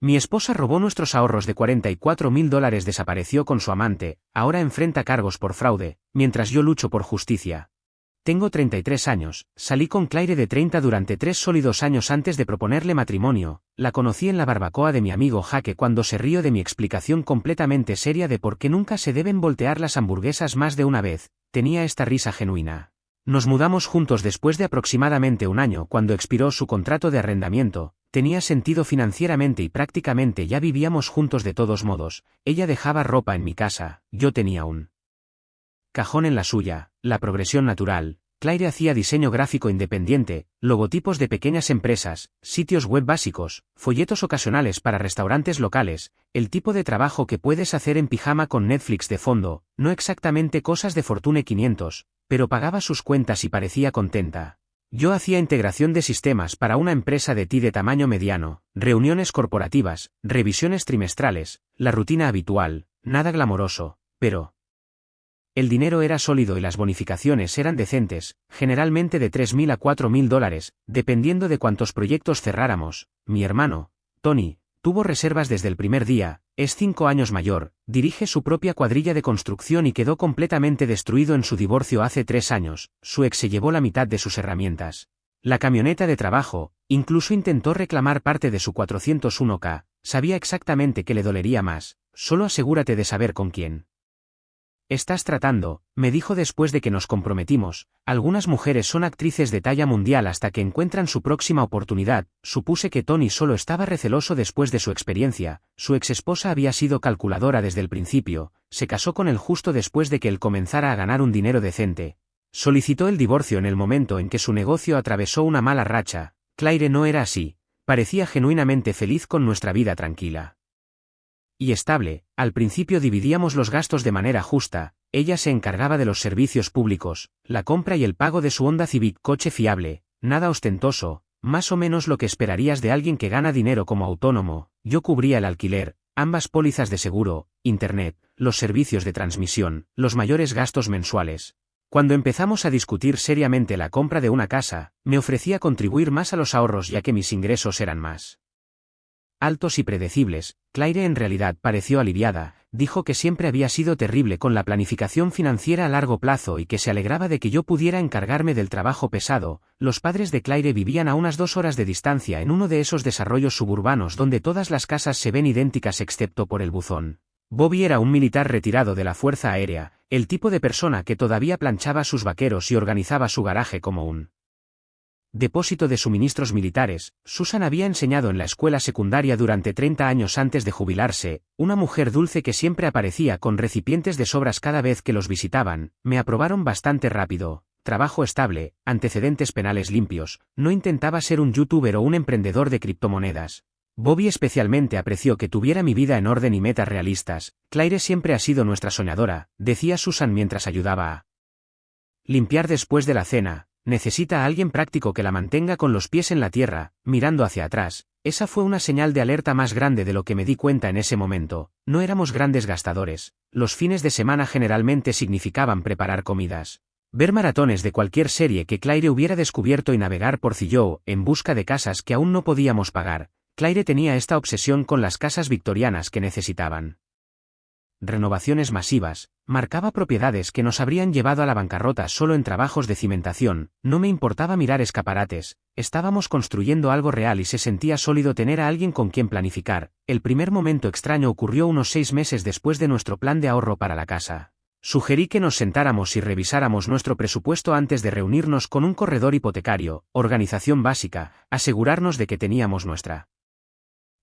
Mi esposa robó nuestros ahorros de $44.000, desapareció con su amante, ahora enfrenta cargos por fraude, mientras yo lucho por justicia. Tengo 33 años, salí con Claire de 30 durante 3 sólidos años antes de proponerle matrimonio, la conocí en la barbacoa de mi amigo Jaque cuando se rió de mi explicación completamente seria de por qué nunca se deben voltear las hamburguesas más de una vez, tenía esta risa genuina. Nos mudamos juntos después de aproximadamente un año cuando expiró su contrato de arrendamiento, tenía sentido financieramente y prácticamente ya vivíamos juntos de todos modos, ella dejaba ropa en mi casa, yo tenía un cajón en la suya, la progresión natural. Claire hacía diseño gráfico independiente, logotipos de pequeñas empresas, sitios web básicos, folletos ocasionales para restaurantes locales, el tipo de trabajo que puedes hacer en pijama con Netflix de fondo, no exactamente cosas de Fortune 500, pero pagaba sus cuentas y parecía contenta. Yo hacía integración de sistemas para una empresa de TI de tamaño mediano, reuniones corporativas, revisiones trimestrales, la rutina habitual, nada glamoroso, pero el dinero era sólido y las bonificaciones eran decentes, generalmente de $3.000 a $4.000, dependiendo de cuántos proyectos cerráramos. Mi hermano, Tony, tuvo reservas desde el primer día, es 5 años mayor, dirige su propia cuadrilla de construcción y quedó completamente destruido en su divorcio hace 3 años, su ex se llevó la mitad de sus herramientas. La camioneta de trabajo, incluso intentó reclamar parte de su 401k, sabía exactamente qué le dolería más, solo asegúrate de saber con quién estás tratando, me dijo después de que nos comprometimos, algunas mujeres son actrices de talla mundial hasta que encuentran su próxima oportunidad, supuse que Tony solo estaba receloso después de su experiencia, su exesposa había sido calculadora desde el principio, se casó con él justo después de que él comenzara a ganar un dinero decente. Solicitó el divorcio en el momento en que su negocio atravesó una mala racha. Claire no era así, parecía genuinamente feliz con nuestra vida tranquila y estable. Al principio dividíamos los gastos de manera justa, ella se encargaba de los servicios públicos, la compra y el pago de su Honda Civic, coche fiable, nada ostentoso, más o menos lo que esperarías de alguien que gana dinero como autónomo, yo cubría el alquiler, ambas pólizas de seguro, internet, los servicios de transmisión, los mayores gastos mensuales. Cuando empezamos a discutir seriamente la compra de una casa, me ofrecía contribuir más a los ahorros ya que mis ingresos eran más altos y predecibles. Claire en realidad pareció aliviada, dijo que siempre había sido terrible con la planificación financiera a largo plazo y que se alegraba de que yo pudiera encargarme del trabajo pesado. Los padres de Claire vivían a unas 2 horas de distancia en uno de esos desarrollos suburbanos donde todas las casas se ven idénticas excepto por el buzón. Bobby era un militar retirado de la Fuerza Aérea, el tipo de persona que todavía planchaba sus vaqueros y organizaba su garaje como un depósito de suministros militares. Susan había enseñado en la escuela secundaria durante 30 años antes de jubilarse, una mujer dulce que siempre aparecía con recipientes de sobras cada vez que los visitaban. Me aprobaron bastante rápido, trabajo estable, antecedentes penales limpios, no intentaba ser un youtuber o un emprendedor de criptomonedas. Bobby especialmente apreció que tuviera mi vida en orden y metas realistas. Claire siempre ha sido nuestra soñadora, decía Susan mientras ayudaba a limpiar después de la cena. Necesita a alguien práctico que la mantenga con los pies en la tierra, mirando hacia atrás. Esa fue una señal de alerta más grande de lo que me di cuenta en ese momento. No éramos grandes gastadores. Los fines de semana generalmente significaban preparar comidas, ver maratones de cualquier serie que Claire hubiera descubierto y navegar por Zillow en busca de casas que aún no podíamos pagar. Claire tenía esta obsesión con las casas victorianas que necesitaban renovaciones masivas, marcaba propiedades que nos habrían llevado a la bancarrota solo en trabajos de cimentación. No me importaba mirar escaparates, estábamos construyendo algo real y se sentía sólido tener a alguien con quien planificar. El primer momento extraño ocurrió unos 6 meses después de nuestro plan de ahorro para la casa. Sugerí que nos sentáramos y revisáramos nuestro presupuesto antes de reunirnos con un corredor hipotecario, organización básica, asegurarnos de que teníamos nuestra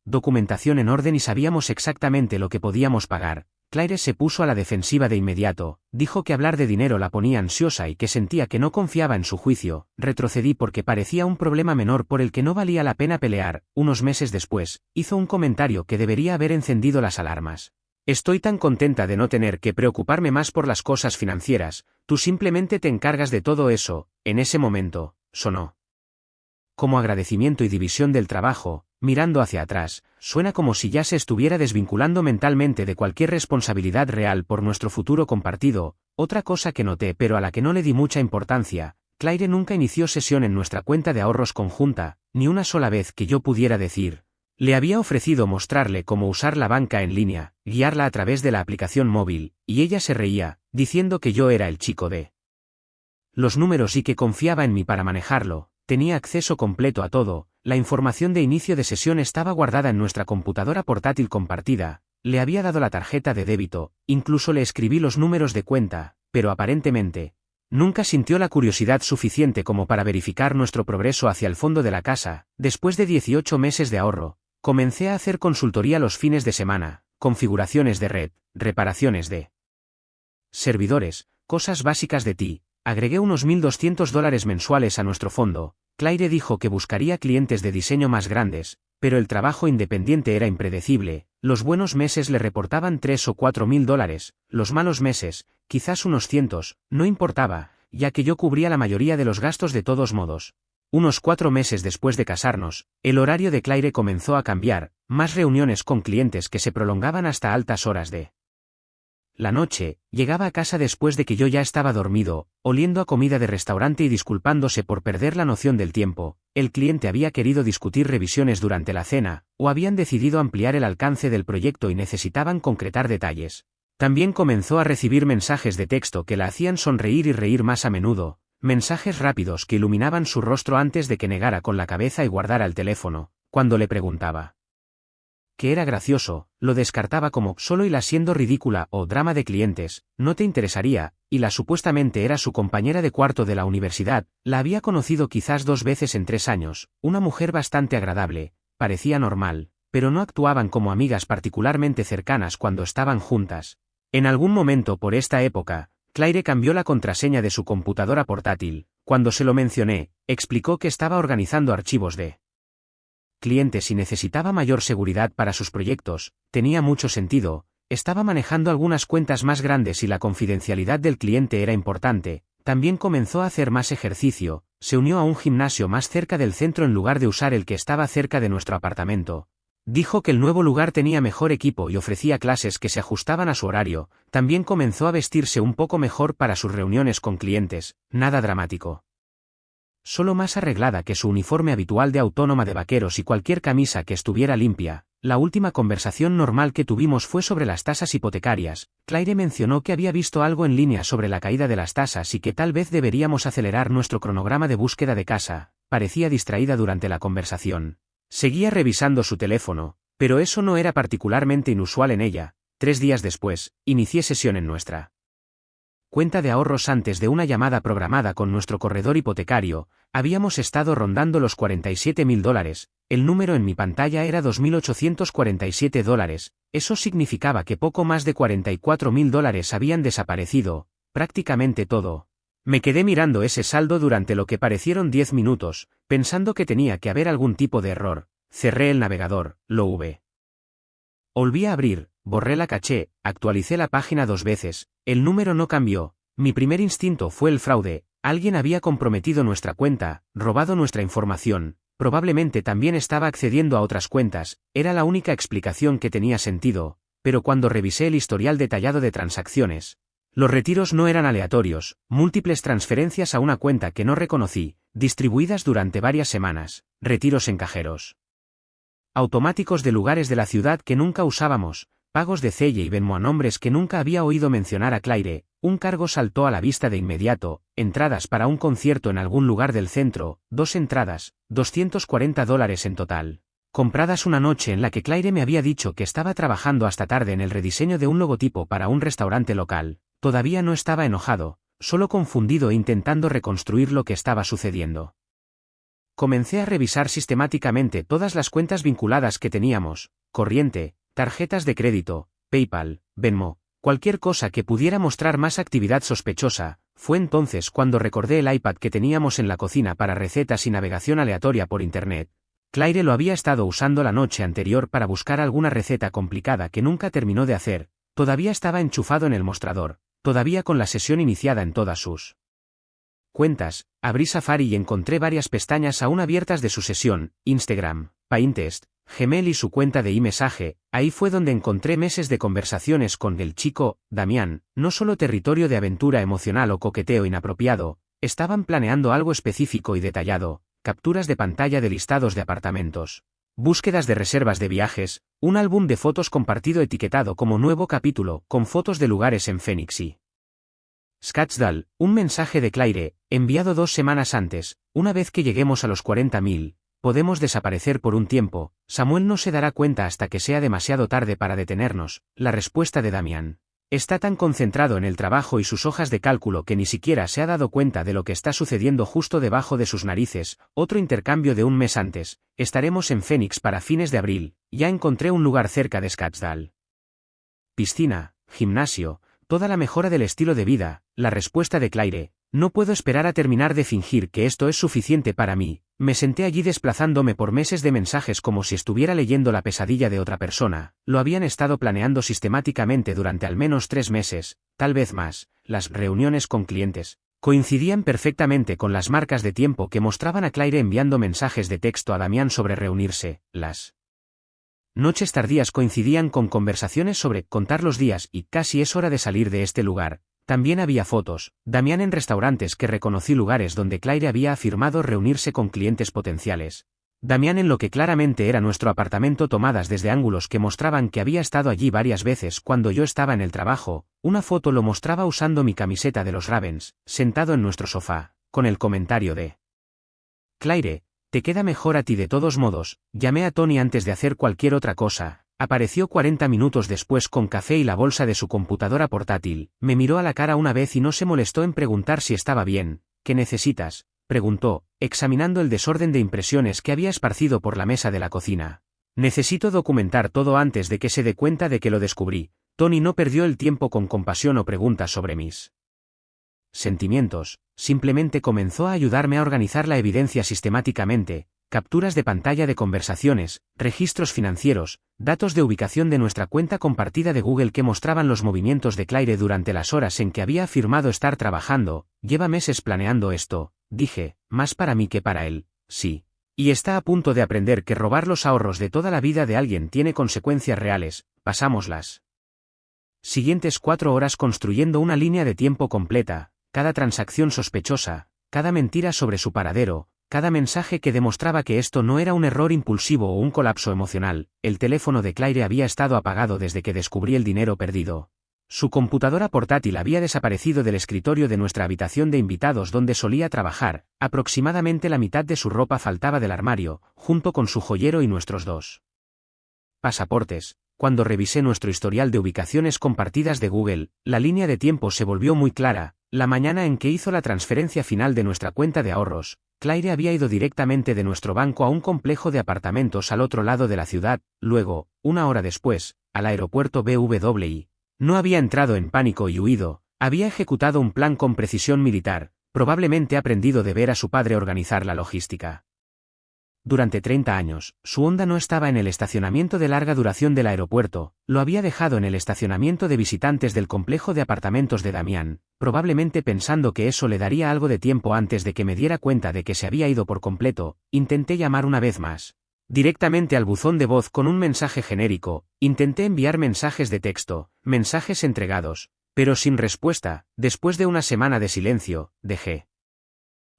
documentación en orden y sabíamos exactamente lo que podíamos pagar. Claire se puso a la defensiva de inmediato, dijo que hablar de dinero la ponía ansiosa y que sentía que no confiaba en su juicio. Retrocedí porque parecía un problema menor por el que no valía la pena pelear. Unos meses después, hizo un comentario que debería haber encendido las alarmas. Estoy tan contenta de no tener que preocuparme más por las cosas financieras, tú simplemente te encargas de todo eso. En ese momento, sonó como agradecimiento y división del trabajo. Mirando hacia atrás, suena como si ya se estuviera desvinculando mentalmente de cualquier responsabilidad real por nuestro futuro compartido. Otra cosa que noté pero a la que no le di mucha importancia, Claire nunca inició sesión en nuestra cuenta de ahorros conjunta, ni una sola vez que yo pudiera decir, Le había ofrecido mostrarle cómo usar la banca en línea, guiarla a través de la aplicación móvil, y ella se reía, diciendo que yo era el chico de los números y que confiaba en mí para manejarlo. Tenía acceso completo a todo, la información de inicio de sesión estaba guardada en nuestra computadora portátil compartida, le había dado la tarjeta de débito, incluso le escribí los números de cuenta, pero aparentemente, nunca sintió la curiosidad suficiente como para verificar nuestro progreso hacia el fondo de la casa. Después de 18 meses de ahorro, comencé a hacer consultoría los fines de semana, configuraciones de red, reparaciones de servidores, cosas básicas de TI. Agregué unos $1.200 mensuales a nuestro fondo. Claire dijo que buscaría clientes de diseño más grandes, pero el trabajo independiente era impredecible. Los buenos meses le reportaban $3.000 o $4.000, los malos meses, quizás unos cientos, no importaba, ya que yo cubría la mayoría de los gastos de todos modos. Unos 4 meses después de casarnos, el horario de Claire comenzó a cambiar, más reuniones con clientes que se prolongaban hasta altas horas de la noche. Llegaba a casa después de que yo ya estaba dormido, oliendo a comida de restaurante y disculpándose por perder la noción del tiempo. El cliente había querido discutir revisiones durante la cena, o habían decidido ampliar el alcance del proyecto y necesitaban concretar detalles. También comenzó a recibir mensajes de texto que la hacían sonreír y reír más a menudo, mensajes rápidos que iluminaban su rostro antes de que negara con la cabeza y guardara el teléfono. Cuando le preguntaba que era gracioso, lo descartaba como solo y la siendo ridícula o drama de clientes, no te interesaría, y la supuestamente era su compañera de cuarto de la universidad. La había conocido quizás 2 veces en 3 años, una mujer bastante agradable, parecía normal, pero no actuaban como amigas particularmente cercanas cuando estaban juntas. En algún momento por esta época, Claire cambió la contraseña de su computadora portátil. Cuando se lo mencioné, explicó que estaba organizando archivos de clientes y necesitaba mayor seguridad para sus proyectos. Tenía mucho sentido, estaba manejando algunas cuentas más grandes y la confidencialidad del cliente era importante. También comenzó a hacer más ejercicio, se unió a un gimnasio más cerca del centro en lugar de usar el que estaba cerca de nuestro apartamento. Dijo que el nuevo lugar tenía mejor equipo y ofrecía clases que se ajustaban a su horario. También comenzó a vestirse un poco mejor para sus reuniones con clientes, nada dramático. Solo más arreglada que su uniforme habitual de autónoma de vaqueros y cualquier camisa que estuviera limpia. La última conversación normal que tuvimos fue sobre las tasas hipotecarias. Claire mencionó que había visto algo en línea sobre la caída de las tasas y que tal vez deberíamos acelerar nuestro cronograma de búsqueda de casa. Parecía distraída durante la conversación. Seguía revisando su teléfono, pero eso no era particularmente inusual en ella. 3 días después, inicié sesión en nuestra cuenta de ahorros antes de una llamada programada con nuestro corredor hipotecario. Habíamos estado rondando los $47.000, el número en mi pantalla era $2.847, eso significaba que poco más de $44.000 habían desaparecido, prácticamente todo. Me quedé mirando ese saldo durante lo que parecieron 10 minutos, pensando que tenía que haber algún tipo de error. Cerré el navegador, lo volví a abrir, borré la caché, actualicé la página 2 veces, el número no cambió. Mi primer instinto fue el fraude, alguien había comprometido nuestra cuenta, robado nuestra información, probablemente también estaba accediendo a otras cuentas, era la única explicación que tenía sentido, pero cuando revisé el historial detallado de transacciones, los retiros no eran aleatorios, múltiples transferencias a una cuenta que no reconocí, distribuidas durante varias semanas, retiros en cajeros automáticos de lugares de la ciudad que nunca usábamos, pagos de Zelle y Venmo a nombres que nunca había oído mencionar a Claire. Un cargo saltó a la vista de inmediato, entradas para un concierto en algún lugar del centro, 2 entradas, $240 en total. Compradas una noche en la que Claire me había dicho que estaba trabajando hasta tarde en el rediseño de un logotipo para un restaurante local. Todavía no estaba enojado, solo confundido e intentando reconstruir lo que estaba sucediendo. Comencé a revisar sistemáticamente todas las cuentas vinculadas que teníamos, corriente, tarjetas de crédito, PayPal, Venmo, cualquier cosa que pudiera mostrar más actividad sospechosa. Fue entonces cuando recordé el iPad que teníamos en la cocina para recetas y navegación aleatoria por Internet. Claire lo había estado usando la noche anterior para buscar alguna receta complicada que nunca terminó de hacer. Todavía estaba enchufado en el mostrador, todavía con la sesión iniciada en todas sus cuentas. Abrí Safari y encontré varias pestañas aún abiertas de su sesión, Instagram, Pinterest, Gmail y su cuenta de iMessage. Ahí fue donde encontré meses de conversaciones con el chico, Damián, no solo territorio de aventura emocional o coqueteo inapropiado, estaban planeando algo específico y detallado, capturas de pantalla de listados de apartamentos. Búsquedas de reservas de viajes, un álbum de fotos compartido etiquetado como nuevo capítulo, con fotos de lugares en Phoenix y Scottsdale, un mensaje de Claire, enviado 2 semanas antes: una vez que lleguemos a los 40.000, podemos desaparecer por un tiempo, Samuel no se dará cuenta hasta que sea demasiado tarde para detenernos. La respuesta de Damián. Está tan concentrado en el trabajo y sus hojas de cálculo que ni siquiera se ha dado cuenta de lo que está sucediendo justo debajo de sus narices. Otro intercambio de un mes antes: estaremos en Phoenix para fines de abril, ya encontré un lugar cerca de Scottsdale. Piscina, gimnasio, toda la mejora del estilo de vida. La respuesta de Claire: no puedo esperar a terminar de fingir que esto es suficiente para mí. Me senté allí desplazándome por meses de mensajes como si estuviera leyendo la pesadilla de otra persona. Lo habían estado planeando sistemáticamente durante al menos 3 meses, tal vez más. Las reuniones con clientes coincidían perfectamente con las marcas de tiempo que mostraban a Claire enviando mensajes de texto a Damián sobre reunirse. Las noches tardías coincidían con conversaciones sobre contar los días y casi es hora de salir de este lugar. También había fotos, Damián en restaurantes que reconocí, lugares donde Claire había afirmado reunirse con clientes potenciales. Damián en lo que claramente era nuestro apartamento, tomadas desde ángulos que mostraban que había estado allí varias veces cuando yo estaba en el trabajo. Una foto lo mostraba usando mi camiseta de los Ravens, sentado en nuestro sofá, con el comentario de Claire: te queda mejor a ti de todos modos. Llamé a Tony antes de hacer cualquier otra cosa. Apareció 40 minutos después con café y la bolsa de su computadora portátil. Me miró a la cara una vez y no se molestó en preguntar si estaba bien. ¿Qué necesitas?, preguntó, examinando el desorden de impresiones que había esparcido por la mesa de la cocina. Necesito documentar todo antes de que se dé cuenta de que lo descubrí. Tony no perdió el tiempo con compasión o preguntas sobre mis sentimientos, simplemente comenzó a ayudarme a organizar la evidencia sistemáticamente: capturas de pantalla de conversaciones, registros financieros, datos de ubicación de nuestra cuenta compartida de Google que mostraban los movimientos de Claire durante las horas en que había afirmado estar trabajando. Lleva meses planeando esto, dije, más para mí que para él. Sí. Y está a punto de aprender que robar los ahorros de toda la vida de alguien tiene consecuencias reales. Pasamos las siguientes 4 horas construyendo una línea de tiempo completa, cada transacción sospechosa, cada mentira sobre su paradero, cada mensaje que demostraba que esto no era un error impulsivo o un colapso emocional. El teléfono de Claire había estado apagado desde que descubrí el dinero perdido. Su computadora portátil había desaparecido del escritorio de nuestra habitación de invitados donde solía trabajar. Aproximadamente la mitad de su ropa faltaba del armario, junto con su joyero y nuestros 2 pasaportes. Cuando revisé nuestro historial de ubicaciones compartidas de Google, la línea de tiempo se volvió muy clara. La mañana en que hizo la transferencia final de nuestra cuenta de ahorros, Claire había ido directamente de nuestro banco a un complejo de apartamentos al otro lado de la ciudad. Luego, 1 hora después, al aeropuerto BWI. No había entrado en pánico y huido, había ejecutado un plan con precisión militar, probablemente aprendido de ver a su padre organizar la logística. Durante 30 años, su Honda no estaba en el estacionamiento de larga duración del aeropuerto, lo había dejado en el estacionamiento de visitantes del complejo de apartamentos de Damián, probablemente pensando que eso le daría algo de tiempo antes de que me diera cuenta de que se había ido por completo. Intenté llamar una vez más, directamente al buzón de voz con un mensaje genérico. Intenté enviar mensajes de texto, mensajes entregados, pero sin respuesta. Después de una semana de silencio, dejé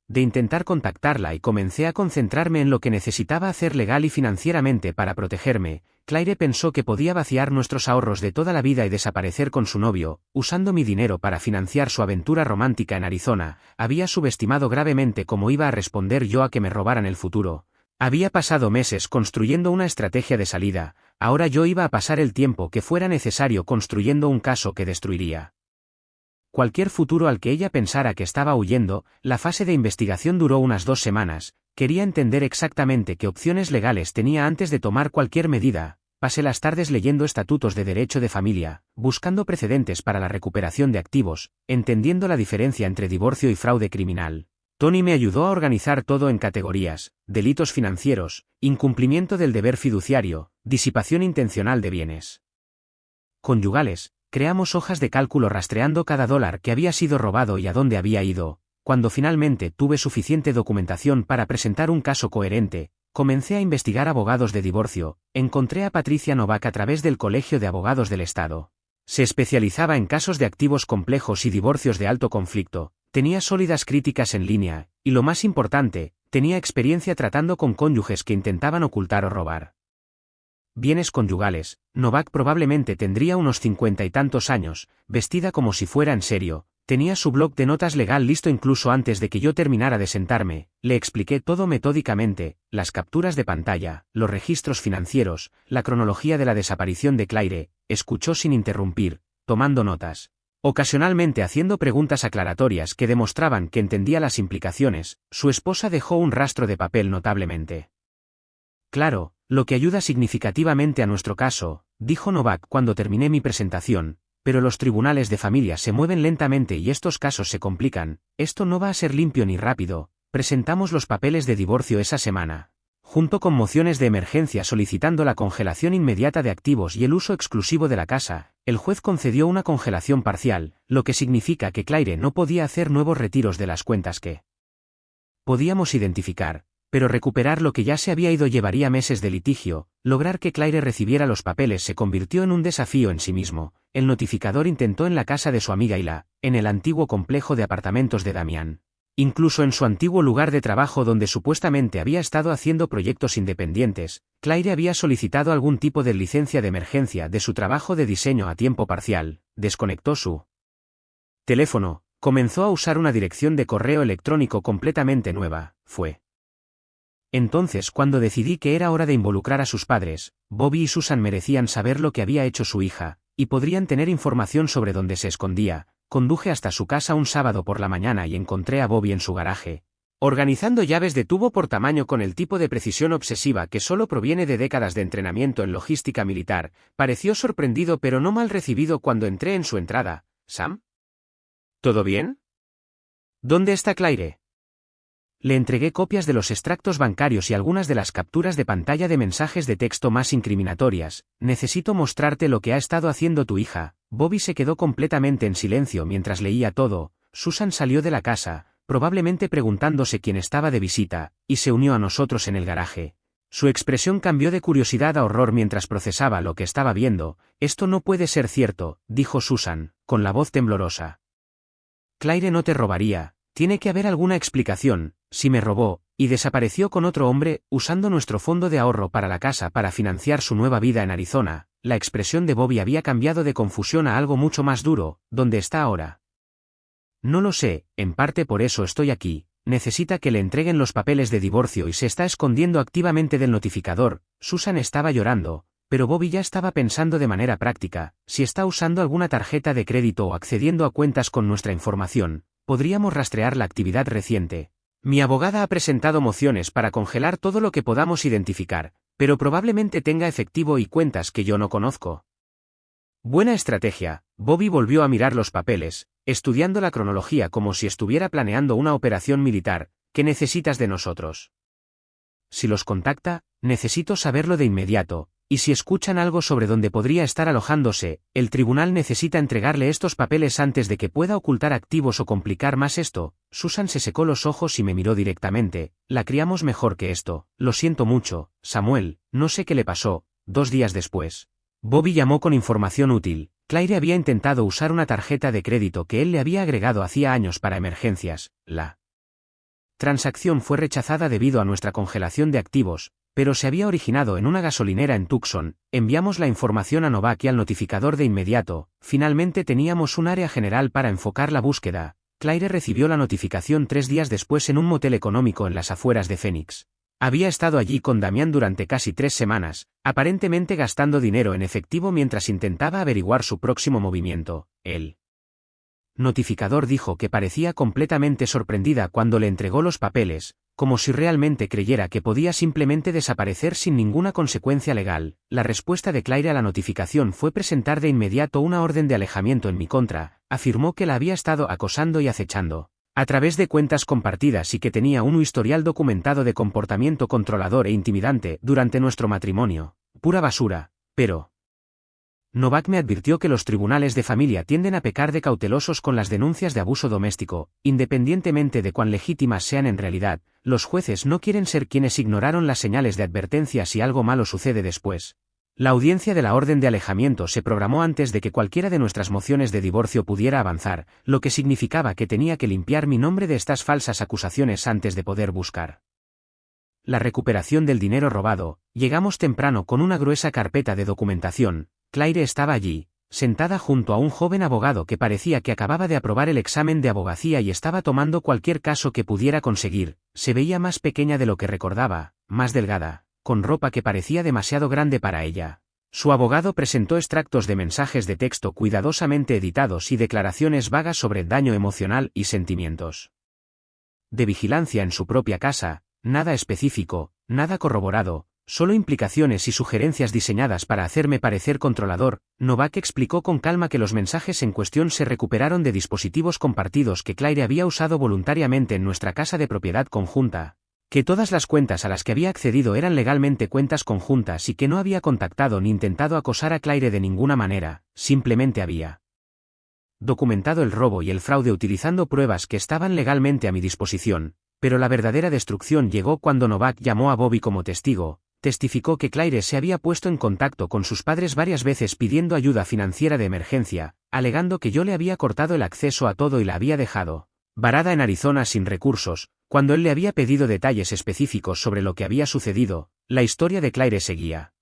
de intentar contactarla y comencé a concentrarme en lo que necesitaba hacer legal y financieramente para protegerme. Claire pensó que podía vaciar nuestros ahorros de toda la vida y desaparecer con su novio, usando mi dinero para financiar su aventura romántica en Arizona. Había subestimado gravemente cómo iba a responder yo a que me robaran el futuro. Había pasado meses construyendo una estrategia de salida, ahora yo iba a pasar el tiempo que fuera necesario construyendo un caso que destruiría cualquier futuro al que ella pensara que estaba huyendo. La fase de investigación duró unas 2 semanas, quería entender exactamente qué opciones legales tenía antes de tomar cualquier medida. Pasé las tardes leyendo estatutos de derecho de familia, buscando precedentes para la recuperación de activos, entendiendo la diferencia entre divorcio y fraude criminal. Tony me ayudó a organizar todo en categorías: delitos financieros, incumplimiento del deber fiduciario, disipación intencional de bienes conyugales. Creamos hojas de cálculo rastreando cada dólar que había sido robado y a dónde había ido. Cuando finalmente tuve suficiente documentación para presentar un caso coherente, comencé a investigar abogados de divorcio. Encontré a Patricia Novak a través del Colegio de Abogados del Estado. Se especializaba en casos de activos complejos y divorcios de alto conflicto. Tenía sólidas críticas en línea, y lo más importante, Tenía experiencia tratando con cónyuges que intentaban ocultar o robar bienes conyugales. Novak probablemente tendría unos 50 y tantos años, vestida como si fuera en serio. Tenía su bloc de notas legal listo incluso antes de que yo terminara de sentarme. Le expliqué todo metódicamente, las capturas de pantalla, los registros financieros, la cronología de la desaparición de Claire. Escuchó sin interrumpir, tomando notas, ocasionalmente haciendo preguntas aclaratorias que demostraban que entendía las implicaciones. Su esposa dejó un rastro de papel notablemente claro, lo que ayuda significativamente a nuestro caso, dijo Novak cuando terminé mi presentación, pero los tribunales de familia se mueven lentamente y estos casos se complican. Esto no va a ser limpio ni rápido. Presentamos los papeles de divorcio esa semana, junto con mociones de emergencia solicitando la congelación inmediata de activos y el uso exclusivo de la casa. El juez concedió una congelación parcial, lo que significa que Claire no podía hacer nuevos retiros de las cuentas que podíamos identificar, pero recuperar lo que ya se había ido llevaría meses de litigio. Lograr que Claire recibiera los papeles se convirtió en un desafío en sí mismo. El notificador intentó en la casa de su amiga Hila, en el antiguo complejo de apartamentos de Damián. Incluso en su antiguo lugar de trabajo donde supuestamente había estado haciendo proyectos independientes, Claire había solicitado algún tipo de licencia de emergencia de su trabajo de diseño a tiempo parcial. Desconectó su teléfono, comenzó a usar una dirección de correo electrónico completamente nueva. Fue entonces cuando decidí que era hora de involucrar a sus padres. Bobby y Susan merecían saber lo que había hecho su hija, y podrían tener información sobre dónde se escondía. Conduje hasta su casa un sábado por la mañana y encontré a Bobby en su garaje, organizando llaves de tubo por tamaño con el tipo de precisión obsesiva que solo proviene de décadas de entrenamiento en logística militar. Pareció sorprendido pero no mal recibido cuando entré en su entrada. ¿Sam? ¿Todo bien? ¿Dónde está Claire? Le entregué copias de los extractos bancarios y algunas de las capturas de pantalla de mensajes de texto más incriminatorias. Necesito mostrarte lo que ha estado haciendo tu hija. Bobby se quedó completamente en silencio mientras leía todo. Susan salió de la casa, probablemente preguntándose quién estaba de visita, y se unió a nosotros en el garaje. Su expresión cambió de curiosidad a horror mientras procesaba lo que estaba viendo. Esto no puede ser cierto, dijo Susan, con la voz temblorosa. Claire no te robaría. Tiene que haber alguna explicación. Si me robó, y desapareció con otro hombre, usando nuestro fondo de ahorro para la casa para financiar su nueva vida en Arizona. La expresión de Bobby había cambiado de confusión a algo mucho más duro. ¿Dónde está ahora? No lo sé, en parte por eso estoy aquí. Necesita que le entreguen los papeles de divorcio y se está escondiendo activamente del notificador. Susan estaba llorando, pero Bobby ya estaba pensando de manera práctica. Si está usando alguna tarjeta de crédito o accediendo a cuentas con nuestra información, podríamos rastrear la actividad reciente. Mi abogada ha presentado mociones para congelar todo lo que podamos identificar, pero probablemente tenga efectivo y cuentas que yo no conozco. Buena estrategia. Bobby volvió a mirar los papeles, estudiando la cronología como si estuviera planeando una operación militar. ¿Qué necesitas de nosotros? Si los contacta, necesito saberlo de inmediato. Y si escuchan algo sobre dónde podría estar alojándose, el tribunal necesita entregarle estos papeles antes de que pueda ocultar activos o complicar más esto. Susan se secó los ojos y me miró directamente. La criamos mejor que esto. Lo siento mucho, Samuel, no sé qué le pasó. 2 días después, Bobby llamó con información útil. Claire había intentado usar una tarjeta de crédito que él le había agregado hacía años para emergencias. La transacción fue rechazada debido a nuestra congelación de activos, pero se había originado en una gasolinera en Tucson. Enviamos la información a Novak y al notificador de inmediato. Finalmente teníamos un área general para enfocar la búsqueda. Claire recibió la notificación 3 días después en un motel económico en las afueras de Phoenix. Había estado allí con Damián durante casi 3 semanas, aparentemente gastando dinero en efectivo mientras intentaba averiguar su próximo movimiento. El notificador dijo que parecía completamente sorprendida cuando le entregó los papeles, como si realmente creyera que podía simplemente desaparecer sin ninguna consecuencia legal. La respuesta de Claire a la notificación fue presentar de inmediato una orden de alejamiento en mi contra. Afirmó que la había estado acosando y acechando a través de cuentas compartidas y que tenía un historial documentado de comportamiento controlador e intimidante durante nuestro matrimonio. Pura basura, pero Novak me advirtió que los tribunales de familia tienden a pecar de cautelosos con las denuncias de abuso doméstico. Independientemente de cuán legítimas sean en realidad, los jueces no quieren ser quienes ignoraron las señales de advertencia si algo malo sucede después. La audiencia de la orden de alejamiento se programó antes de que cualquiera de nuestras mociones de divorcio pudiera avanzar, lo que significaba que tenía que limpiar mi nombre de estas falsas acusaciones antes de poder buscar La recuperación del dinero robado. Llegamos temprano con una gruesa carpeta de documentación. Claire estaba allí, sentada junto a un joven abogado que parecía que acababa de aprobar el examen de abogacía y estaba tomando cualquier caso que pudiera conseguir. Se veía más pequeña de lo que recordaba, más delgada, con ropa que parecía demasiado grande para ella. Su abogado presentó extractos de mensajes de texto cuidadosamente editados y declaraciones vagas sobre daño emocional y sentimientos de vigilancia en su propia casa, nada específico, nada corroborado, solo implicaciones y sugerencias diseñadas para hacerme parecer controlador. Novak explicó con calma que los mensajes en cuestión se recuperaron de dispositivos compartidos que Claire había usado voluntariamente en nuestra casa de propiedad conjunta, que todas las cuentas a las que había accedido eran legalmente cuentas conjuntas y que no había contactado ni intentado acosar a Claire de ninguna manera, simplemente había documentado el robo y el fraude utilizando pruebas que estaban legalmente a mi disposición, pero la verdadera destrucción llegó cuando Novak llamó a Bobby como testigo. Testificó que Claire se había puesto en contacto con sus padres varias veces pidiendo ayuda financiera de emergencia, alegando que yo le había cortado el acceso a todo y la había dejado varada en Arizona sin recursos. Cuando él le había pedido detalles específicos sobre lo que había sucedido, la historia de Claire seguía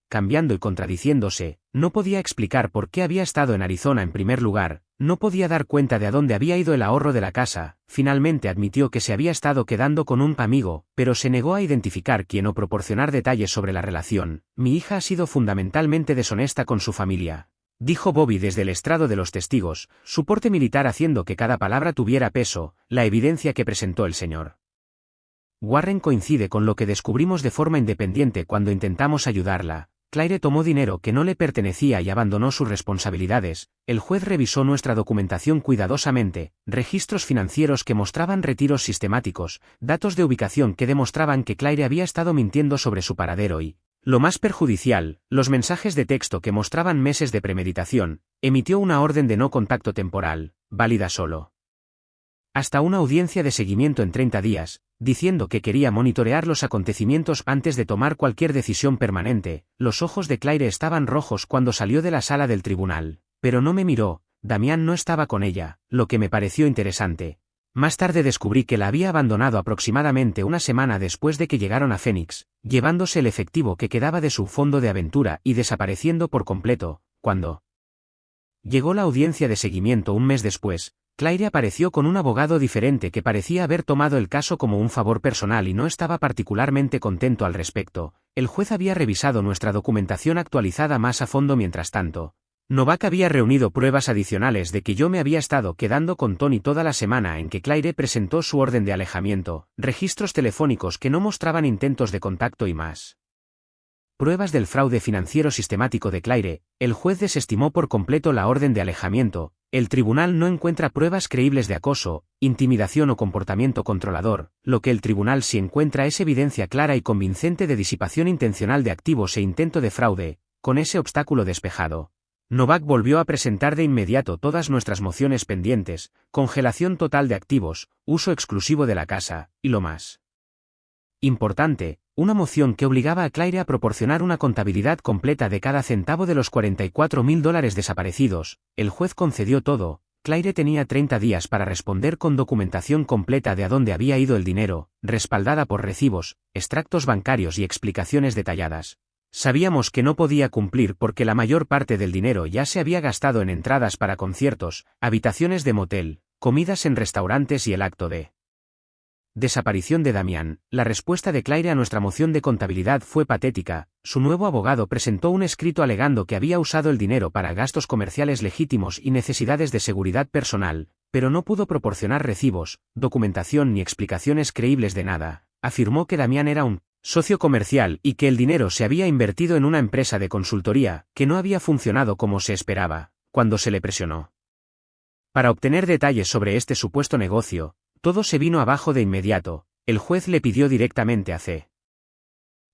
cambiando y contradiciéndose. No podía explicar por qué había estado en Arizona en primer lugar, no podía dar cuenta de a dónde había ido el ahorro de la casa. Finalmente admitió que se había estado quedando con un amigo, pero se negó a identificar quién o proporcionar detalles sobre la relación. Mi hija ha sido fundamentalmente deshonesta con su familia, dijo Bobby desde el estrado de los testigos, su porte militar haciendo que cada palabra tuviera peso. La evidencia que presentó el señor Warren coincide con lo que descubrimos de forma independiente cuando intentamos ayudarla. Claire tomó dinero que no le pertenecía y abandonó sus responsabilidades. El juez revisó nuestra documentación cuidadosamente, registros financieros que mostraban retiros sistemáticos, datos de ubicación que demostraban que Claire había estado mintiendo sobre su paradero y, lo más perjudicial, los mensajes de texto que mostraban meses de premeditación. Emitió una orden de no contacto temporal, válida solo hasta una audiencia de seguimiento en 30 días, diciendo que quería monitorear los acontecimientos antes de tomar cualquier decisión permanente. Los ojos de Claire estaban rojos cuando salió de la sala del tribunal, pero no me miró. Damián no estaba con ella, lo que me pareció interesante. Más tarde descubrí que la había abandonado aproximadamente una semana después de que llegaron a Phoenix, llevándose el efectivo que quedaba de su fondo de aventura y desapareciendo por completo. Cuando llegó la audiencia de seguimiento un mes después, Claire apareció con un abogado diferente que parecía haber tomado el caso como un favor personal y no estaba particularmente contento al respecto. El juez había revisado nuestra documentación actualizada más a fondo mientras tanto. Novak había reunido pruebas adicionales de que yo me había estado quedando con Tony toda la semana en que Claire presentó su orden de alejamiento, registros telefónicos que no mostraban intentos de contacto y más pruebas del fraude financiero sistemático de Claire. El juez desestimó por completo la orden de alejamiento. El tribunal no encuentra pruebas creíbles de acoso, intimidación o comportamiento controlador. Lo que el tribunal sí encuentra es evidencia clara y convincente de disipación intencional de activos e intento de fraude. Con ese obstáculo despejado, Novak volvió a presentar de inmediato todas nuestras mociones pendientes: congelación total de activos, uso exclusivo de la casa, y lo más importante, una moción que obligaba a Claire a proporcionar una contabilidad completa de cada centavo de los $44.000 desaparecidos. El juez concedió todo. Claire tenía 30 días para responder con documentación completa de a dónde había ido el dinero, respaldada por recibos, extractos bancarios y explicaciones detalladas. Sabíamos que no podía cumplir porque la mayor parte del dinero ya se había gastado en entradas para conciertos, habitaciones de motel, comidas en restaurantes y el acto de desaparición de Damián. La respuesta de Claire a nuestra moción de contabilidad fue patética. Su nuevo abogado presentó un escrito alegando que había usado el dinero para gastos comerciales legítimos y necesidades de seguridad personal, pero no pudo proporcionar recibos, documentación ni explicaciones creíbles de nada. Afirmó que Damián era un socio comercial y que el dinero se había invertido en una empresa de consultoría que no había funcionado como se esperaba. Cuando se le presionó para obtener detalles sobre este supuesto negocio, todo se vino abajo de inmediato. El juez le pidió directamente a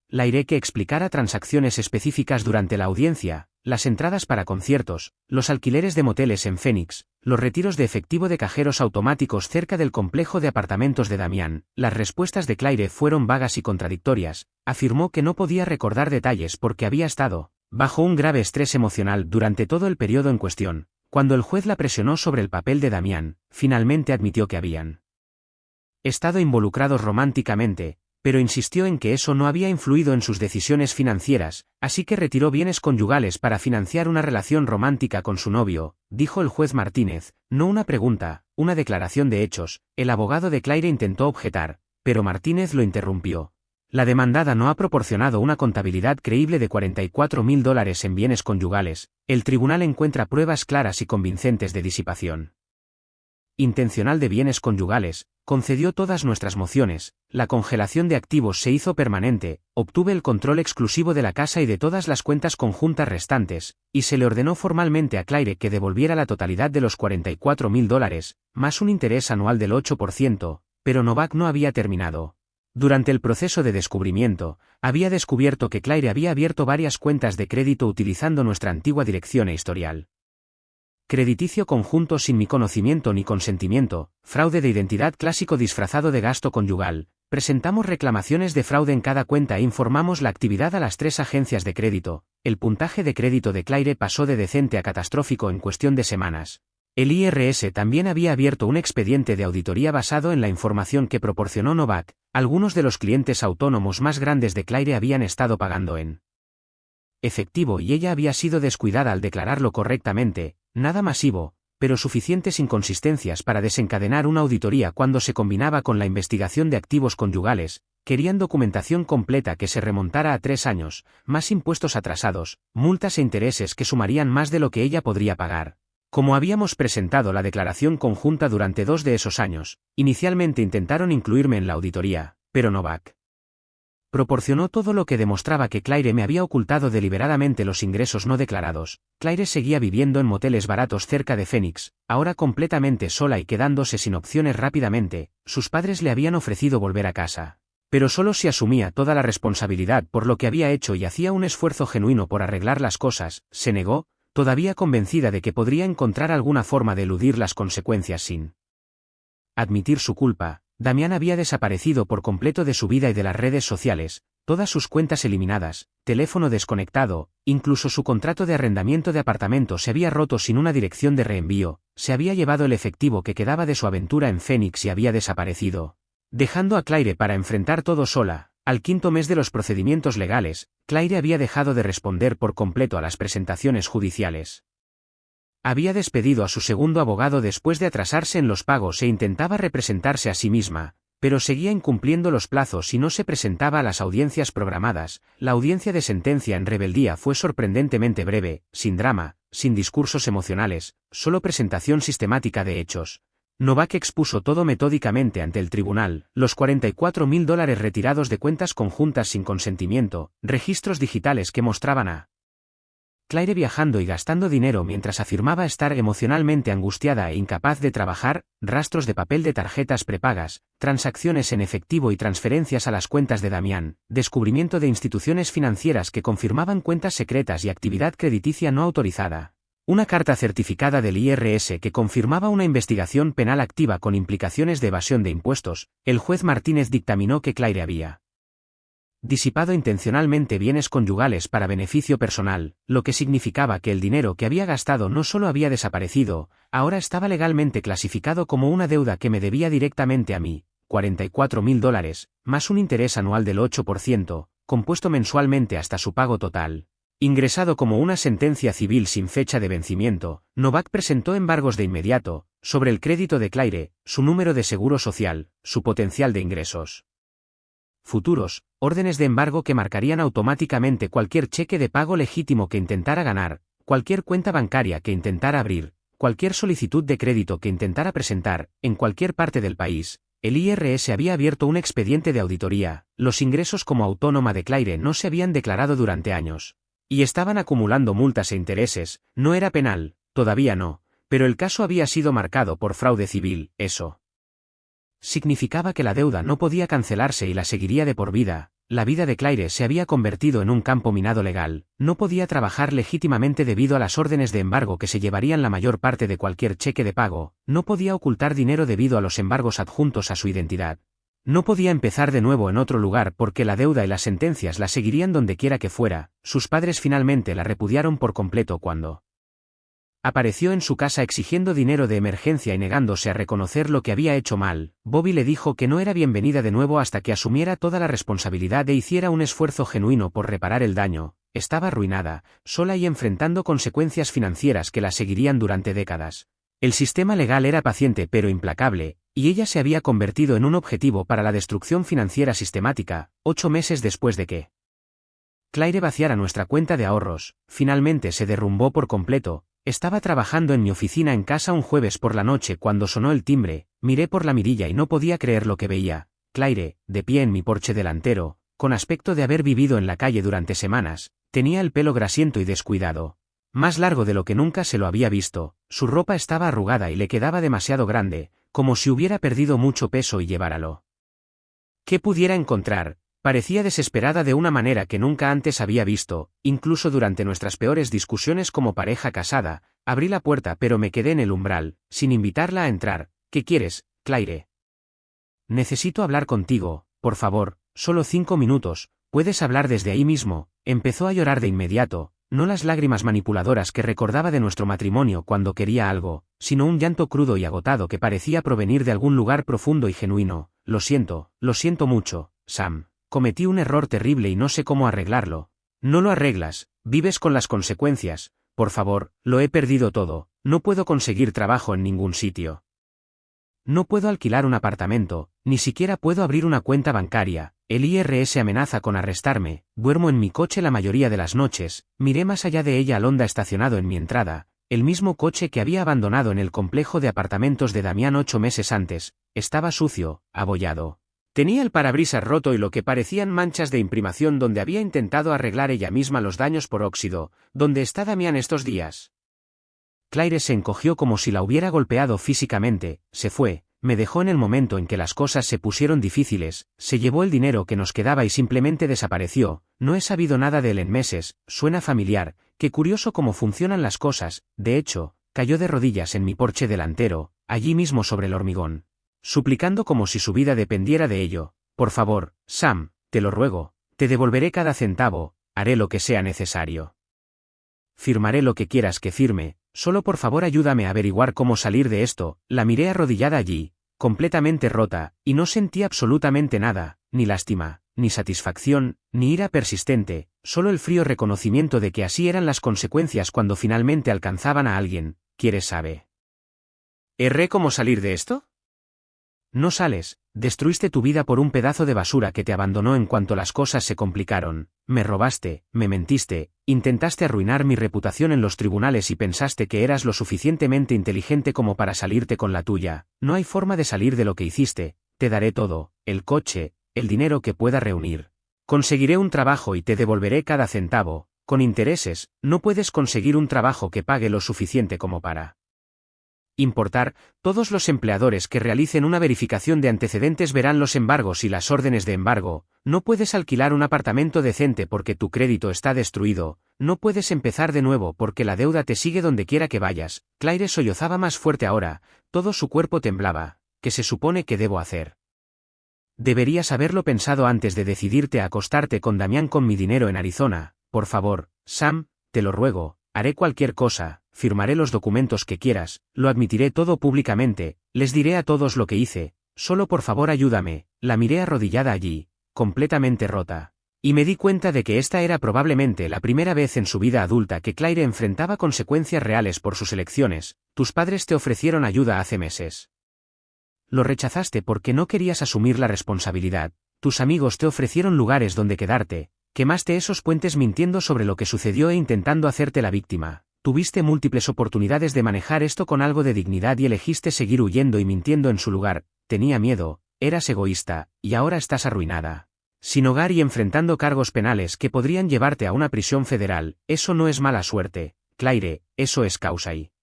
Claire que explicara transacciones específicas durante la audiencia: las entradas para conciertos, los alquileres de moteles en Phoenix, los retiros de efectivo de cajeros automáticos cerca del complejo de apartamentos de Damián. Las respuestas de Claire fueron vagas y contradictorias. Afirmó que no podía recordar detalles porque había estado bajo un grave estrés emocional durante todo el periodo en cuestión. Cuando el juez la presionó sobre el papel de Damián, finalmente admitió que habían estado involucrados románticamente. pero insistió en que eso no había influido en sus decisiones financieras, así que retiró bienes conyugales para financiar una relación romántica con su novio, dijo el juez Martínez, no una pregunta, una declaración de hechos. El abogado de Claire intentó objetar, pero Martínez lo interrumpió. La demandada no ha proporcionado una contabilidad creíble de $44.000 en bienes conyugales, el tribunal encuentra pruebas claras y convincentes de disipación intencional de bienes conyugales, concedió todas nuestras mociones, la congelación de activos se hizo permanente, obtuve el control exclusivo de la casa y de todas las cuentas conjuntas restantes, y se le ordenó formalmente a Claire que devolviera la totalidad de los $44.000, más un interés anual del 8%, pero Novak no había terminado. Durante el proceso de descubrimiento, había descubierto que Claire había abierto varias cuentas de crédito utilizando nuestra antigua dirección e historial crediticio conjunto sin mi conocimiento ni consentimiento, fraude de identidad clásico disfrazado de gasto conyugal. Presentamos reclamaciones de fraude en cada cuenta e informamos la actividad a las 3 agencias de crédito. El puntaje de crédito de Claire pasó de decente a catastrófico en cuestión de semanas. El IRS también había abierto un expediente de auditoría basado en la información que proporcionó Novak. Algunos de los clientes autónomos más grandes de Claire habían estado pagando en efectivo y ella había sido descuidada al declararlo correctamente. Nada masivo, pero suficientes inconsistencias para desencadenar una auditoría cuando se combinaba con la investigación de activos conyugales. Querían documentación completa que se remontara a 3 años, más impuestos atrasados, multas e intereses que sumarían más de lo que ella podría pagar. Como habíamos presentado la declaración conjunta durante 2 de esos años, inicialmente intentaron incluirme en la auditoría, pero Novak proporcionó todo lo que demostraba que Claire me había ocultado deliberadamente los ingresos no declarados. Claire seguía viviendo en moteles baratos cerca de Phoenix, ahora completamente sola y quedándose sin opciones rápidamente. Sus padres le habían ofrecido volver a casa, pero solo si asumía toda la responsabilidad por lo que había hecho y hacía un esfuerzo genuino por arreglar las cosas. Se negó, todavía convencida de que podría encontrar alguna forma de eludir las consecuencias sin admitir su culpa. Damián había desaparecido por completo de su vida y de las redes sociales, todas sus cuentas eliminadas, teléfono desconectado, incluso su contrato de arrendamiento de apartamento se había roto sin una dirección de reenvío, se había llevado el efectivo que quedaba de su aventura en Phoenix y había desaparecido, dejando a Claire para enfrentar todo sola. Al 5.º mes de los procedimientos legales, Claire había dejado de responder por completo a las presentaciones judiciales. Había despedido a su segundo abogado después de atrasarse en los pagos e intentaba representarse a sí misma, pero seguía incumpliendo los plazos y no se presentaba a las audiencias programadas. La audiencia de sentencia en rebeldía fue sorprendentemente breve, sin drama, sin discursos emocionales, solo presentación sistemática de hechos. Novak expuso todo metódicamente ante el tribunal, los $44.000 retirados de cuentas conjuntas sin consentimiento, registros digitales que mostraban a Claire viajando y gastando dinero mientras afirmaba estar emocionalmente angustiada e incapaz de trabajar, rastros de papel de tarjetas prepagas, transacciones en efectivo y transferencias a las cuentas de Damián, descubrimiento de instituciones financieras que confirmaban cuentas secretas y actividad crediticia no autorizada. Una carta certificada del IRS que confirmaba una investigación penal activa con implicaciones de evasión de impuestos. El juez Martínez dictaminó que Claire había disipado intencionalmente bienes conyugales para beneficio personal, lo que significaba que el dinero que había gastado no solo había desaparecido, ahora estaba legalmente clasificado como una deuda que me debía directamente a mí, $44.000, más un interés anual del 8%, compuesto mensualmente hasta su pago total. Ingresado como una sentencia civil sin fecha de vencimiento, Novak presentó embargos de inmediato, sobre el crédito de Claire, su número de seguro social, su potencial de ingresos futuros, órdenes de embargo que marcarían automáticamente cualquier cheque de pago legítimo que intentara ganar, cualquier cuenta bancaria que intentara abrir, cualquier solicitud de crédito que intentara presentar, en cualquier parte del país. El IRS había abierto un expediente de auditoría, los ingresos como autónoma de Claire no se habían declarado durante años. Y estaban acumulando multas e intereses. No era penal, todavía no, pero el caso había sido marcado por fraude civil. Eso significaba que la deuda no podía cancelarse y la seguiría de por vida. La vida de Claire se había convertido en un campo minado legal, no podía trabajar legítimamente debido a las órdenes de embargo que se llevarían la mayor parte de cualquier cheque de pago, no podía ocultar dinero debido a los embargos adjuntos a su identidad. No podía empezar de nuevo en otro lugar porque la deuda y las sentencias la seguirían donde quiera que fuera. Sus padres finalmente la repudiaron por completo cuando Apareció en su casa exigiendo dinero de emergencia y negándose a reconocer lo que había hecho mal. Bobby le dijo que no era bienvenida de nuevo hasta que asumiera toda la responsabilidad e hiciera un esfuerzo genuino por reparar el daño. Estaba arruinada, sola y enfrentando consecuencias financieras que la seguirían durante décadas. El sistema legal era paciente pero implacable, y ella se había convertido en un objetivo para la destrucción financiera sistemática, 8 meses después de que Claire vaciara nuestra cuenta de ahorros. Finalmente se derrumbó por completo. Estaba trabajando en mi oficina en casa un jueves por la noche cuando sonó el timbre, miré por la mirilla y no podía creer lo que veía. Claire, de pie en mi porche delantero, con aspecto de haber vivido en la calle durante semanas, tenía el pelo grasiento y descuidado. Más largo de lo que nunca se lo había visto, su ropa estaba arrugada y le quedaba demasiado grande, como si hubiera perdido mucho peso y lleváralo que pudiera encontrar. Parecía desesperada de una manera que nunca antes había visto, incluso durante nuestras peores discusiones como pareja casada. Abrí la puerta pero me quedé en el umbral, sin invitarla a entrar. ¿Qué quieres, Claire? Necesito hablar contigo, por favor, solo 5 minutos, puedes hablar desde ahí mismo. Empezó a llorar de inmediato, no las lágrimas manipuladoras que recordaba de nuestro matrimonio cuando quería algo, sino un llanto crudo y agotado que parecía provenir de algún lugar profundo y genuino. Lo siento mucho, Sam. Cometí un error terrible y no sé cómo arreglarlo. No lo arreglas, vives con las consecuencias. Por favor, lo he perdido todo, no puedo conseguir trabajo en ningún sitio. No puedo alquilar un apartamento, ni siquiera puedo abrir una cuenta bancaria. El IRS amenaza con arrestarme. Duermo en mi coche la mayoría de las noches. Miré más allá de ella al Honda estacionado en mi entrada, el mismo coche que había abandonado en el complejo de apartamentos de Damián 8 meses antes. Estaba sucio, abollado. Tenía el parabrisas roto y lo que parecían manchas de imprimación donde había intentado arreglar ella misma los daños por óxido. ¿Dónde está Damián estos días? Claire se encogió como si la hubiera golpeado físicamente, se fue, me dejó en el momento en que las cosas se pusieron difíciles, se llevó el dinero que nos quedaba y simplemente desapareció. No he sabido nada de él en meses. Suena familiar, qué curioso cómo funcionan las cosas. De hecho, cayó de rodillas en mi porche delantero, allí mismo sobre el hormigón, suplicando como si su vida dependiera de ello. Por favor, Sam, te lo ruego, te devolveré cada centavo, haré lo que sea necesario. Firmaré lo que quieras que firme, solo por favor ayúdame a averiguar cómo salir de esto. La miré arrodillada allí, completamente rota, y no sentí absolutamente nada, ni lástima, ni satisfacción, ni ira persistente, solo el frío reconocimiento de que así eran las consecuencias cuando finalmente alcanzaban a alguien. ¿Quieres saber? ¿Erré cómo salir de esto? No sales, destruiste tu vida por un pedazo de basura que te abandonó en cuanto las cosas se complicaron, me robaste, me mentiste, intentaste arruinar mi reputación en los tribunales y pensaste que eras lo suficientemente inteligente como para salirte con la tuya. No hay forma de salir de lo que hiciste. Te daré todo, el coche, el dinero que pueda reunir. Conseguiré un trabajo y te devolveré cada centavo, con intereses. No puedes conseguir un trabajo que pague lo suficiente como para importar. Todos los empleadores que realicen una verificación de antecedentes verán los embargos y las órdenes de embargo. No puedes alquilar un apartamento decente porque tu crédito está destruido. No puedes empezar de nuevo porque la deuda te sigue donde quiera que vayas. Claire sollozaba más fuerte ahora, todo su cuerpo temblaba. ¿Qué se supone que debo hacer? Deberías haberlo pensado antes de decidirte a acostarte con Damián con mi dinero en Arizona. Por favor, Sam, te lo ruego, haré cualquier cosa. Firmaré los documentos que quieras, lo admitiré todo públicamente, les diré a todos lo que hice, solo por favor ayúdame. La miré arrodillada allí, completamente rota. Y me di cuenta de que esta era probablemente la primera vez en su vida adulta que Claire enfrentaba consecuencias reales por sus elecciones. Tus padres te ofrecieron ayuda hace meses. Lo rechazaste porque no querías asumir la responsabilidad. Tus amigos te ofrecieron lugares donde quedarte, quemaste esos puentes mintiendo sobre lo que sucedió e intentando hacerte la víctima. Tuviste múltiples oportunidades de manejar esto con algo de dignidad y elegiste seguir huyendo y mintiendo en su lugar. Tenía miedo, eras egoísta, y ahora estás arruinada. Sin hogar y enfrentando cargos penales que podrían llevarte a una prisión federal. Eso no es mala suerte, Claire, eso es causa y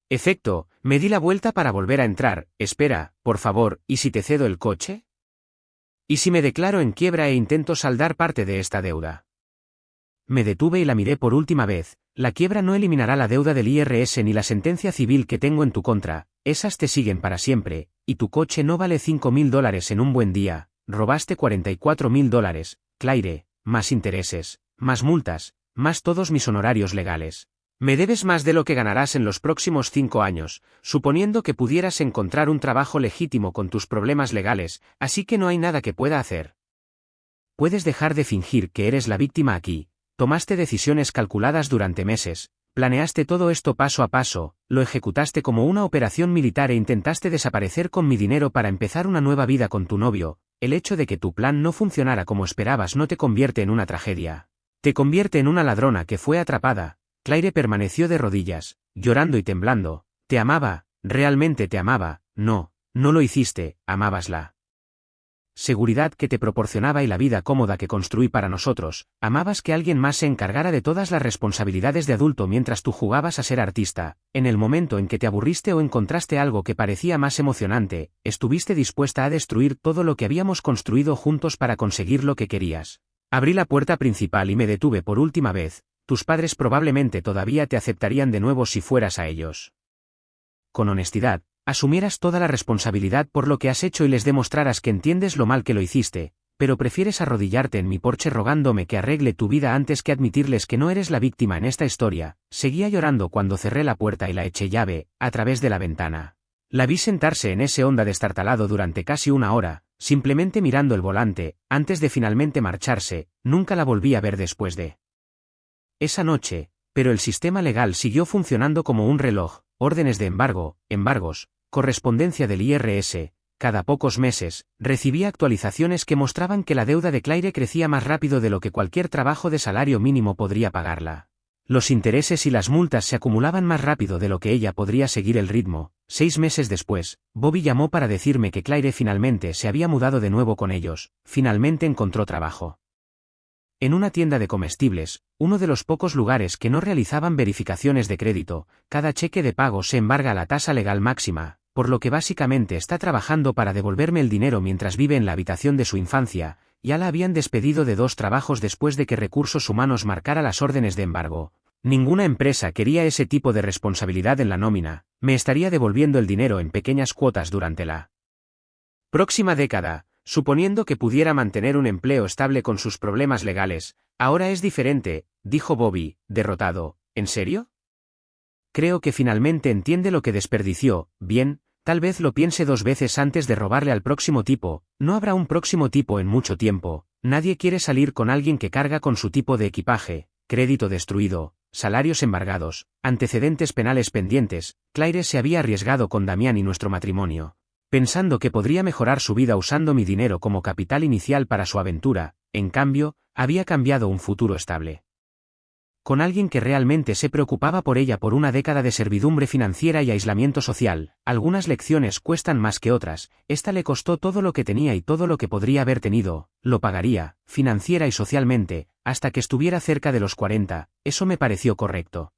efecto. Me di la vuelta para volver a entrar. Espera, por favor, ¿y si te cedo el coche? ¿Y si me declaro en quiebra e intento saldar parte de esta deuda? Me detuve y la miré por última vez. La quiebra no eliminará la deuda del IRS ni la sentencia civil que tengo en tu contra, esas te siguen para siempre, y tu coche no vale $5.000 en un buen día. Robaste $44.000, Claire, más intereses, más multas, más todos mis honorarios legales. Me debes más de lo que ganarás en los próximos 5 años, suponiendo que pudieras encontrar un trabajo legítimo con tus problemas legales, así que no hay nada que pueda hacer. Puedes dejar de fingir que eres la víctima aquí. Tomaste decisiones calculadas durante meses, planeaste todo esto paso a paso, lo ejecutaste como una operación militar e intentaste desaparecer con mi dinero para empezar una nueva vida con tu novio. El hecho de que tu plan no funcionara como esperabas no te convierte en una tragedia. Te convierte en una ladrona que fue atrapada. Claire permaneció de rodillas, llorando y temblando. Te amaba, realmente te amaba. No, no lo hiciste, amabas la seguridad que te proporcionaba y la vida cómoda que construí para nosotros. Amabas que alguien más se encargara de todas las responsabilidades de adulto mientras tú jugabas a ser artista. En el momento en que te aburriste o encontraste algo que parecía más emocionante, estuviste dispuesta a destruir todo lo que habíamos construido juntos para conseguir lo que querías. Abrí la puerta principal y me detuve por última vez. Tus padres probablemente todavía te aceptarían de nuevo si fueras a ellos. Con honestidad, asumieras toda la responsabilidad por lo que has hecho y les demostraras que entiendes lo mal que lo hiciste, pero prefieres arrodillarte en mi porche rogándome que arregle tu vida antes que admitirles que no eres la víctima en esta historia. Seguía llorando cuando cerré la puerta y la eché llave, a través de la ventana. La vi sentarse en ese Honda destartalado durante casi una hora, simplemente mirando el volante, antes de finalmente marcharse. Nunca la volví a ver después de esa noche, pero el sistema legal siguió funcionando como un reloj. Órdenes de embargo, embargos, correspondencia del IRS. Cada pocos meses, recibía actualizaciones que mostraban que la deuda de Claire crecía más rápido de lo que cualquier trabajo de salario mínimo podría pagarla. Los intereses y las multas se acumulaban más rápido de lo que ella podría seguir el ritmo. 6 meses después, Bobby llamó para decirme que Claire finalmente se había mudado de nuevo con ellos, finalmente encontró trabajo en una tienda de comestibles, uno de los pocos lugares que no realizaban verificaciones de crédito. Cada cheque de pago se embarga a la tasa legal máxima, por lo que básicamente está trabajando para devolverme el dinero mientras vive en la habitación de su infancia. Ya la habían despedido de 2 trabajos después de que Recursos Humanos marcara las órdenes de embargo. Ninguna empresa quería ese tipo de responsabilidad en la nómina. Me estaría devolviendo el dinero en pequeñas cuotas durante la próxima década. Suponiendo que pudiera mantener un empleo estable con sus problemas legales. Ahora es diferente, dijo Bobby, derrotado. ¿En serio? Creo que finalmente entiende lo que desperdició. Bien, tal vez lo piense 2 veces antes de robarle al próximo tipo. No habrá un próximo tipo en mucho tiempo. Nadie quiere salir con alguien que carga con su tipo de equipaje, crédito destruido, salarios embargados, antecedentes penales pendientes. Claire se había arriesgado con Damián y nuestro matrimonio, pensando que podría mejorar su vida usando mi dinero como capital inicial para su aventura. En cambio, había cambiado un futuro estable con alguien que realmente se preocupaba por ella por una década de servidumbre financiera y aislamiento social. Algunas lecciones cuestan más que otras. Esta le costó todo lo que tenía y todo lo que podría haber tenido. Lo pagaría, financiera y socialmente, hasta que estuviera cerca de los 40. Eso me pareció correcto.